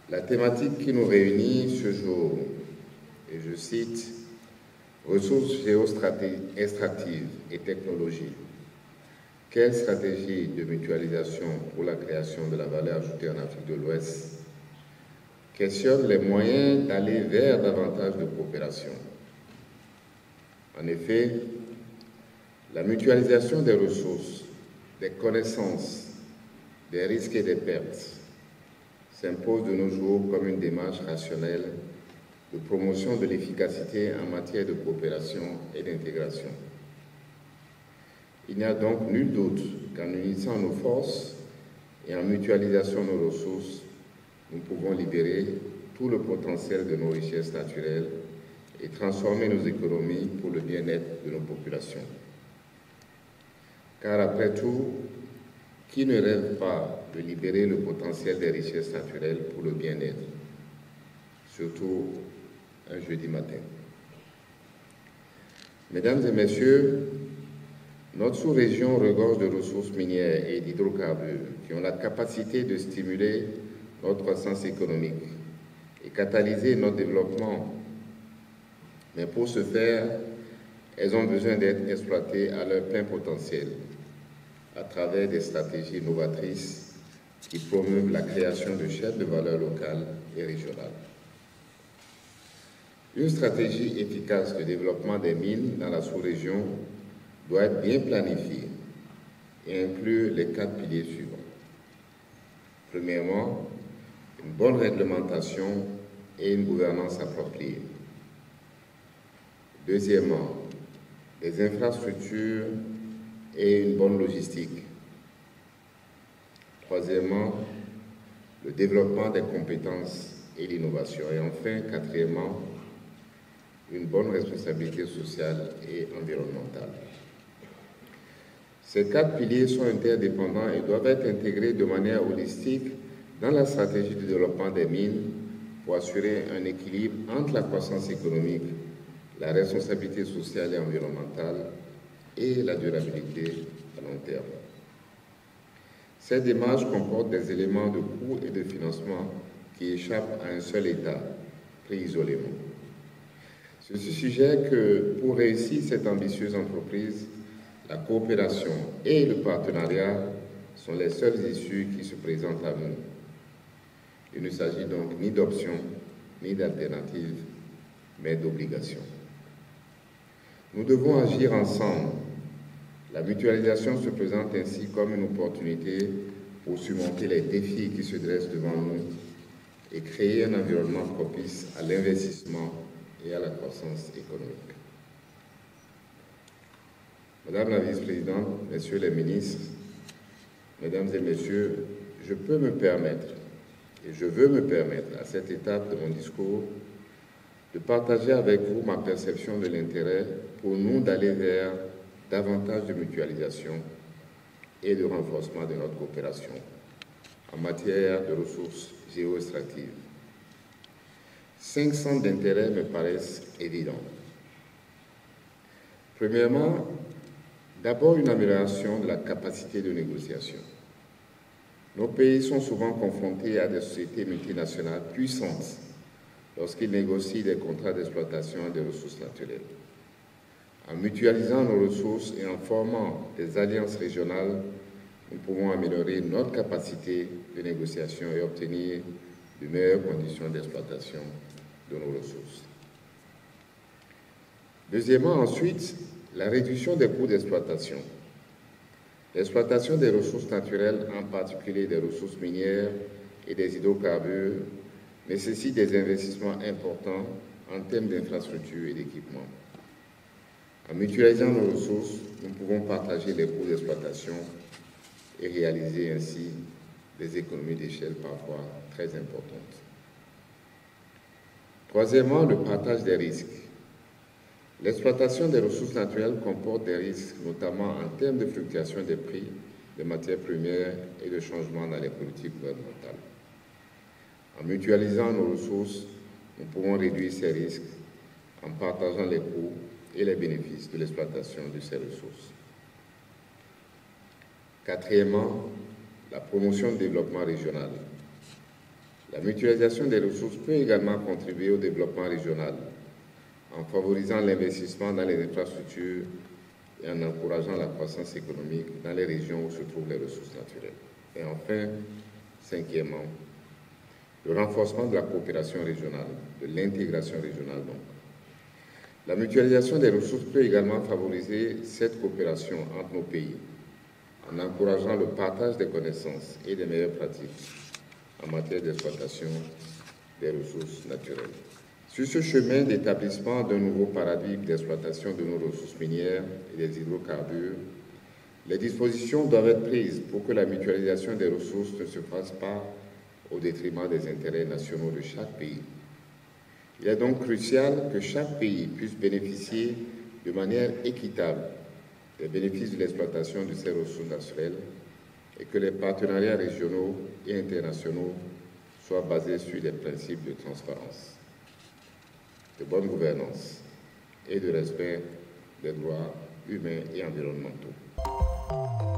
La thématique qui nous réunit ce jour, et je cite, « Ressources géoextractives et technologies. Quelle stratégie de mutualisation pour la création de la valeur ajoutée en Afrique de l'Ouest ?» questionne les moyens d'aller vers davantage de coopération. En effet, la mutualisation des ressources, des connaissances, des risques et des pertes s'impose de nos jours comme une démarche rationnelle de promotion de l'efficacité en matière de coopération et d'intégration. Il n'y a donc nul doute qu'en unissant nos forces et en mutualisant nos ressources, nous pouvons libérer tout le potentiel de nos richesses naturelles et transformer nos économies pour le bien-être de nos populations. Car après tout, qui ne rêve pas de libérer le potentiel des richesses naturelles pour le bien-être, surtout un jeudi matin? Mesdames et messieurs, notre sous-région regorge de ressources minières et d'hydrocarbures qui ont la capacité de stimuler notre croissance économique et catalyser notre développement. Mais pour ce faire, elles ont besoin d'être exploitées à leur plein potentiel à travers des stratégies novatrices qui promeuvent la création de chaînes de valeur locales et régionales. Une stratégie efficace de développement des mines dans la sous-région doit être bien planifiée et inclure les 4 piliers suivants. Premièrement, une bonne réglementation et une gouvernance appropriée. Deuxièmement, des infrastructures et une bonne logistique. Troisièmement, le développement des compétences et l'innovation. Et enfin, quatrièmement, une bonne responsabilité sociale et environnementale. Ces 4 piliers sont interdépendants et doivent être intégrés de manière holistique dans la stratégie de développement des mines pour assurer un équilibre entre la croissance économique, la responsabilité sociale et environnementale et la durabilité à long terme. Cette démarche comporte des éléments de coût et de financement qui échappent à un seul État, pris isolément. C'est ce sujet que, pour réussir cette ambitieuse entreprise, la coopération et le partenariat sont les seules issues qui se présentent à nous. Il ne s'agit donc ni d'option, ni d'alternative, mais d'obligation. Nous devons agir ensemble. La mutualisation se présente ainsi comme une opportunité pour surmonter les défis qui se dressent devant nous et créer un environnement propice à l'investissement et à la croissance économique. Madame la vice-présidente, messieurs les ministres, mesdames et messieurs, je peux me permettre, et je veux me permettre à cette étape de mon discours, de partager avec vous ma perception de l'intérêt pour nous d'aller vers davantage de mutualisation et de renforcement de notre coopération en matière de ressources géoextractives. 5 centres d'intérêt me paraissent évidents. Premièrement, d'abord une amélioration de la capacité de négociation. Nos pays sont souvent confrontés à des sociétés multinationales puissantes lorsqu'ils négocient des contrats d'exploitation des ressources naturelles. En mutualisant nos ressources et en formant des alliances régionales, nous pouvons améliorer notre capacité de négociation et obtenir de meilleures conditions d'exploitation de nos ressources. Deuxièmement, ensuite, la réduction des coûts d'exploitation. L'exploitation des ressources naturelles, en particulier des ressources minières et des hydrocarbures, nécessite des investissements importants en termes d'infrastructures et d'équipements. En mutualisant nos ressources, nous pouvons partager les coûts d'exploitation et réaliser ainsi des économies d'échelle parfois très importantes. Troisièmement, le partage des risques. L'exploitation des ressources naturelles comporte des risques, notamment en termes de fluctuation des prix des matières premières et de changements dans les politiques gouvernementales. En mutualisant nos ressources, nous pouvons réduire ces risques en partageant les coûts et les bénéfices de l'exploitation de ces ressources. Quatrièmement, la promotion du développement régional. La mutualisation des ressources peut également contribuer au développement régional en favorisant l'investissement dans les infrastructures et en encourageant la croissance économique dans les régions où se trouvent les ressources naturelles. Et enfin, cinquièmement, le renforcement de la coopération régionale, de l'intégration régionale donc. La mutualisation des ressources peut également favoriser cette coopération entre nos pays en encourageant le partage des connaissances et des meilleures pratiques en matière d'exploitation des ressources naturelles. Sur ce chemin d'établissement d'un nouveau paradigme d'exploitation de nos ressources minières et des hydrocarbures, les dispositions doivent être prises pour que la mutualisation des ressources ne se fasse pas au détriment des intérêts nationaux de chaque pays. Il est donc crucial que chaque pays puisse bénéficier de manière équitable des bénéfices de l'exploitation de ces ressources naturelles et que les partenariats régionaux et internationaux soient basés sur des principes de transparence, de bonne gouvernance et de respect des droits humains et environnementaux.